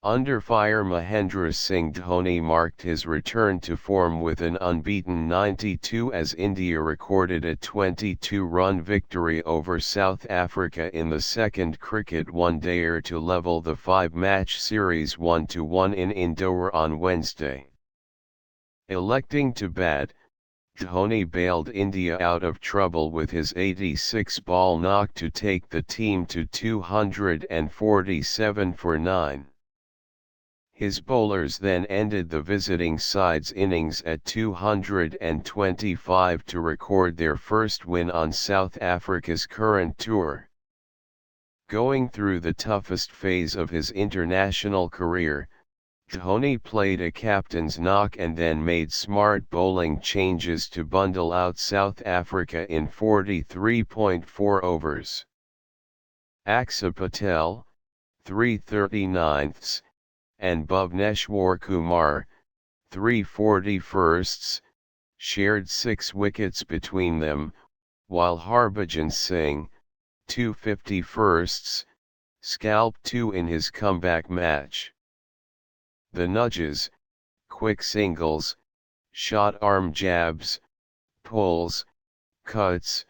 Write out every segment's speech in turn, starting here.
Under fire, Mahendra Singh Dhoni marked his return to form with an unbeaten 92 as India recorded a 22-run victory over South Africa in the second cricket one-dayer to level the 5-match series 1-1 in Indore on Wednesday. Electing to bat, Dhoni bailed India out of trouble with his 86-ball knock to take the team to 247 for 9. His bowlers then ended the visiting side's innings at 225 to record their first win on South Africa's current tour. Going through the toughest phase of his international career, Dhoni played a captain's knock and then made smart bowling changes to bundle out South Africa in 43.4 overs. Axar Patel, 3/39ths, and Bhuvneshwar Kumar, 3/41ths, shared 6 wickets between them, while Harbhajan Singh, 2/51ths, scalped 2 in his comeback match. The nudges, quick singles, shot arm jabs, pulls, cuts,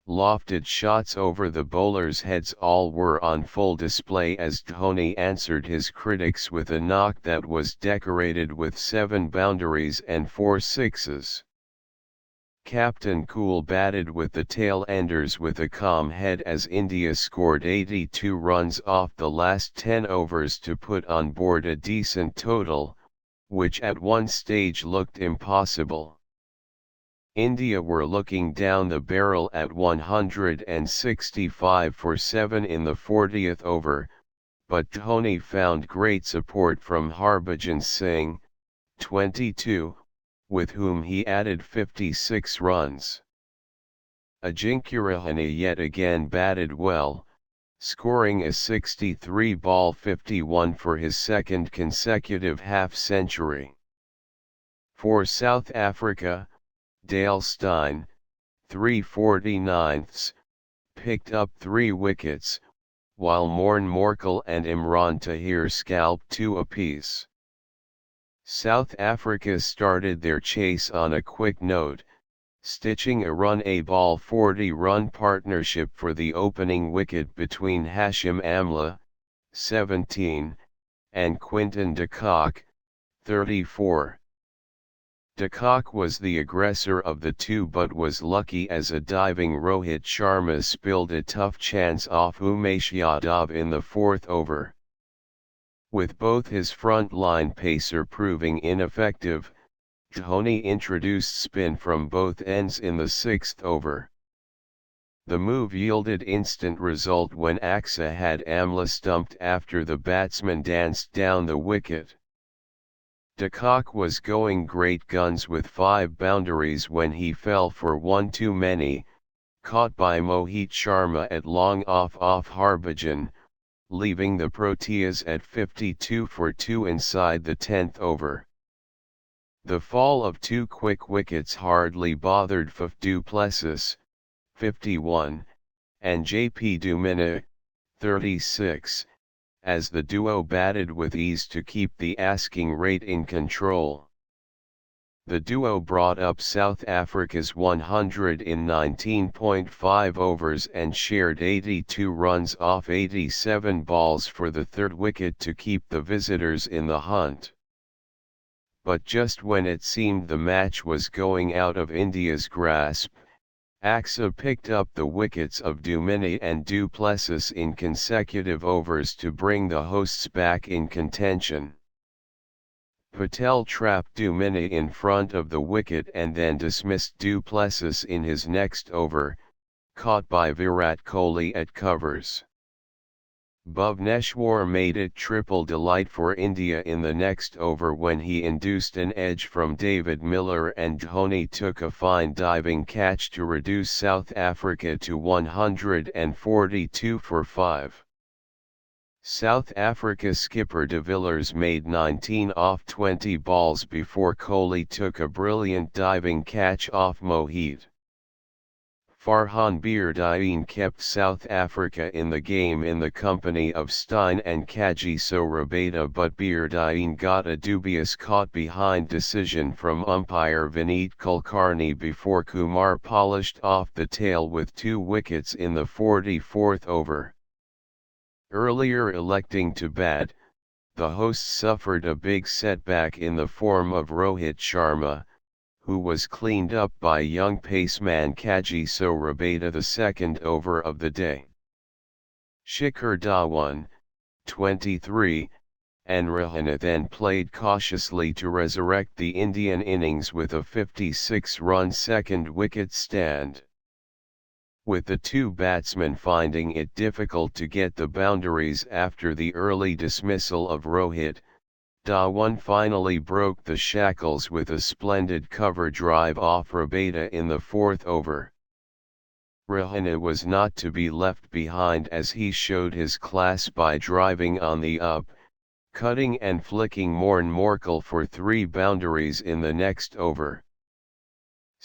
lofted shots over the bowlers' heads all were on full display as Dhoni answered his critics with a knock that was decorated with 7 boundaries and 4 sixes. Captain Cool batted with the tail-enders with a calm head as India scored 82 runs off the last 10 overs to put on board a decent total, which at one stage looked impossible. India were looking down the barrel at 165 for 7 in the 40th over, but Dhoni found great support from Harbhajan Singh, 22, with whom he added 56 runs. Ajinkya Rahane yet again batted well, scoring a 63-ball 51 for his second consecutive half-century. For South Africa, Dale Steyn, 3/49ths, picked up 3 wickets, while Morne Morkel and Imran Tahir scalped 2 apiece. South Africa started their chase on a quick note, stitching a run-a-ball 40-run partnership for the opening wicket between Hashim Amla, 17, and Quinton de Kock, 34. De Kock was the aggressor of the two but was lucky as a diving Rohit Sharma spilled a tough chance off Umesh Yadav in the 4th over. With both his front-line pacer proving ineffective, Dhoni introduced spin from both ends in the 6th over. The move yielded instant result when Axar had Amla stumped after the batsman danced down the wicket. De Kock was going great guns with 5 boundaries when he fell for one too many, caught by Mohit Sharma at long off Harbhajan, leaving the Proteas at 52 for 2 inside the 10th over. The fall of 2 quick wickets hardly bothered Faf du Plessis, 51, and JP Duminy, 36. As the duo batted with ease to keep the asking rate in control. The duo brought up South Africa's 100 in 19.5 overs and shared 82 runs off 87 balls for the 3rd wicket to keep the visitors in the hunt. But just when it seemed the match was going out of India's grasp, Axar picked up the wickets of Duminy and du Plessis in consecutive overs to bring the hosts back in contention. Patel trapped Duminy in front of the wicket and then dismissed du Plessis in his next over, caught by Virat Kohli at covers. Bhuvneshwar made it triple delight for India in the next over when he induced an edge from David Miller and Dhoni took a fine diving catch to reduce South Africa to 142 for 5. South Africa skipper de Villiers made 19 off 20 balls before Kohli took a brilliant diving catch off Mohit. Farhan Berdien kept South Africa in the game in the company of Steyn and Kagiso Rabada, but Berdien got a dubious caught behind decision from umpire Vineet Kulkarni before Kumar polished off the tail with 2 wickets in the 44th over. Earlier electing to bat, the hosts suffered a big setback in the form of Rohit Sharma, who was cleaned up by young paceman Kagiso Rabada the 2nd over of the day. Shikhar Dhawan, 23, and Rahane then played cautiously to resurrect the Indian innings with a 56-run second wicket stand. With the 2 batsmen finding it difficult to get the boundaries after the early dismissal of Rohit, Dhawan finally broke the shackles with a splendid cover drive off Rabada in the 4th over. Rahane was not to be left behind as he showed his class by driving on the up, cutting and flicking Morn Morkel for 3 boundaries in the next over.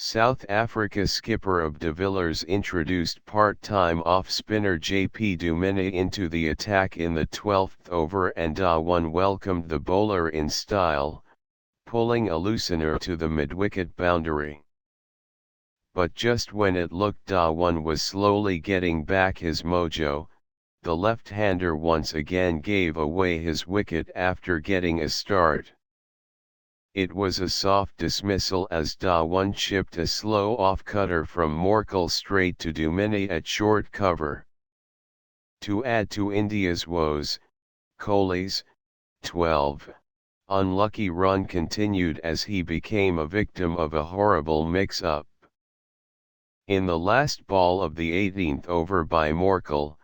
South Africa skipper of de Villiers introduced part-time off-spinner JP Dumine into the attack in the 12th over, and Dhawan welcomed the bowler in style, pulling a loosener to the mid-wicket boundary. But just when it looked Dhawan was slowly getting back his mojo, the left-hander once again gave away his wicket after getting a start. It was a soft dismissal as Dhawan chipped a slow off-cutter from Morkel straight to Dumine at short cover. To add to India's woes, Kohli's 12 unlucky run continued as he became a victim of a horrible mix-up. In the last ball of the 18th over by Morkel,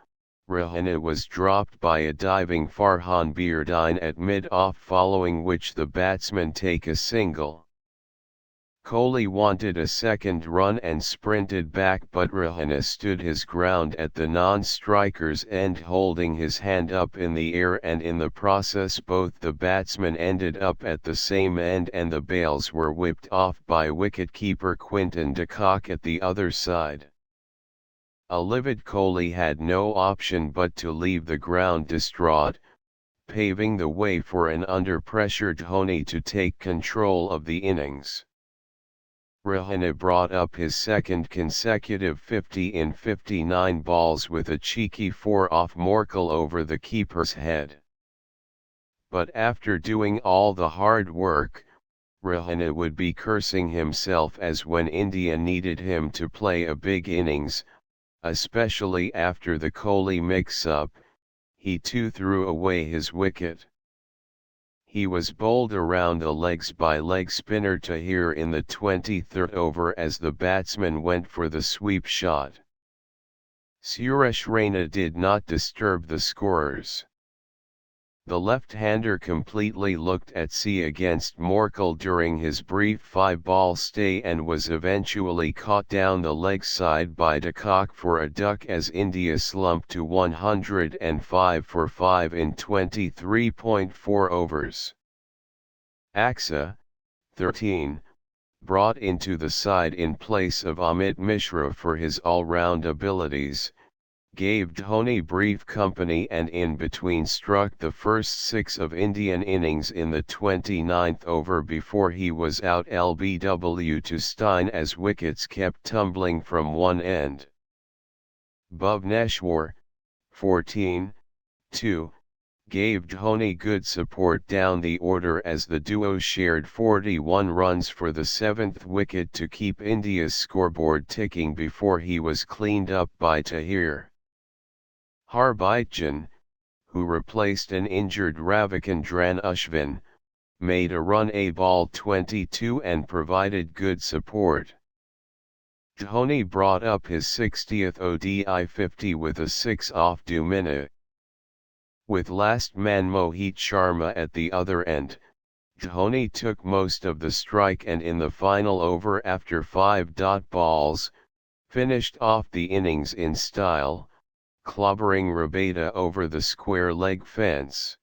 Rahane was dropped by a diving Farhan Berdien at mid-off, following which the batsman take a single. Kohli wanted a second run and sprinted back, but Rahane stood his ground at the non-striker's end, holding his hand up in the air, and in the process both the batsmen ended up at the same end and the bails were whipped off by wicket-keeper Quinton de Kock at the other side. A livid Kohli had no option but to leave the ground distraught, paving the way for an under-pressure Dhoni to take control of the innings. Rahane brought up his second consecutive 50 in 59 balls with a cheeky 4 off Morkel over the keeper's head. But after doing all the hard work, Rahane would be cursing himself, as when India needed him to play a big innings, especially after the Kohli mix-up, he too threw away his wicket. He was bowled around the legs by leg spinner Tahir in the 23rd over as the batsman went for the sweep shot. Suresh Raina did not disturb the scorers. The left-hander completely looked at sea against Morkel during his brief 5-ball stay and was eventually caught down the leg side by de Kock for a duck as India slumped to 105 for 5 in 23.4 overs. Axar, 13, brought into the side in place of Amit Mishra for his all-round abilities, gave Dhoni brief company and in between struck the first 6 of Indian innings in the 29th over before he was out LBW to Steyn as wickets kept tumbling from one end. Bhuvneshwar, 14, 2, gave Dhoni good support down the order as the duo shared 41 runs for the 7th wicket to keep India's scoreboard ticking before he was cleaned up by Tahir. Harbhajan, who replaced an injured Ravichandran Ashwin, made a run a ball 22 and provided good support. Dhoni brought up his 60th ODI 50 with a 6 off Dumine. With last man Mohit Sharma at the other end, Dhoni took most of the strike and in the final over after 5 dot balls, finished off the innings in style, clobbering Rabada over the square leg fence.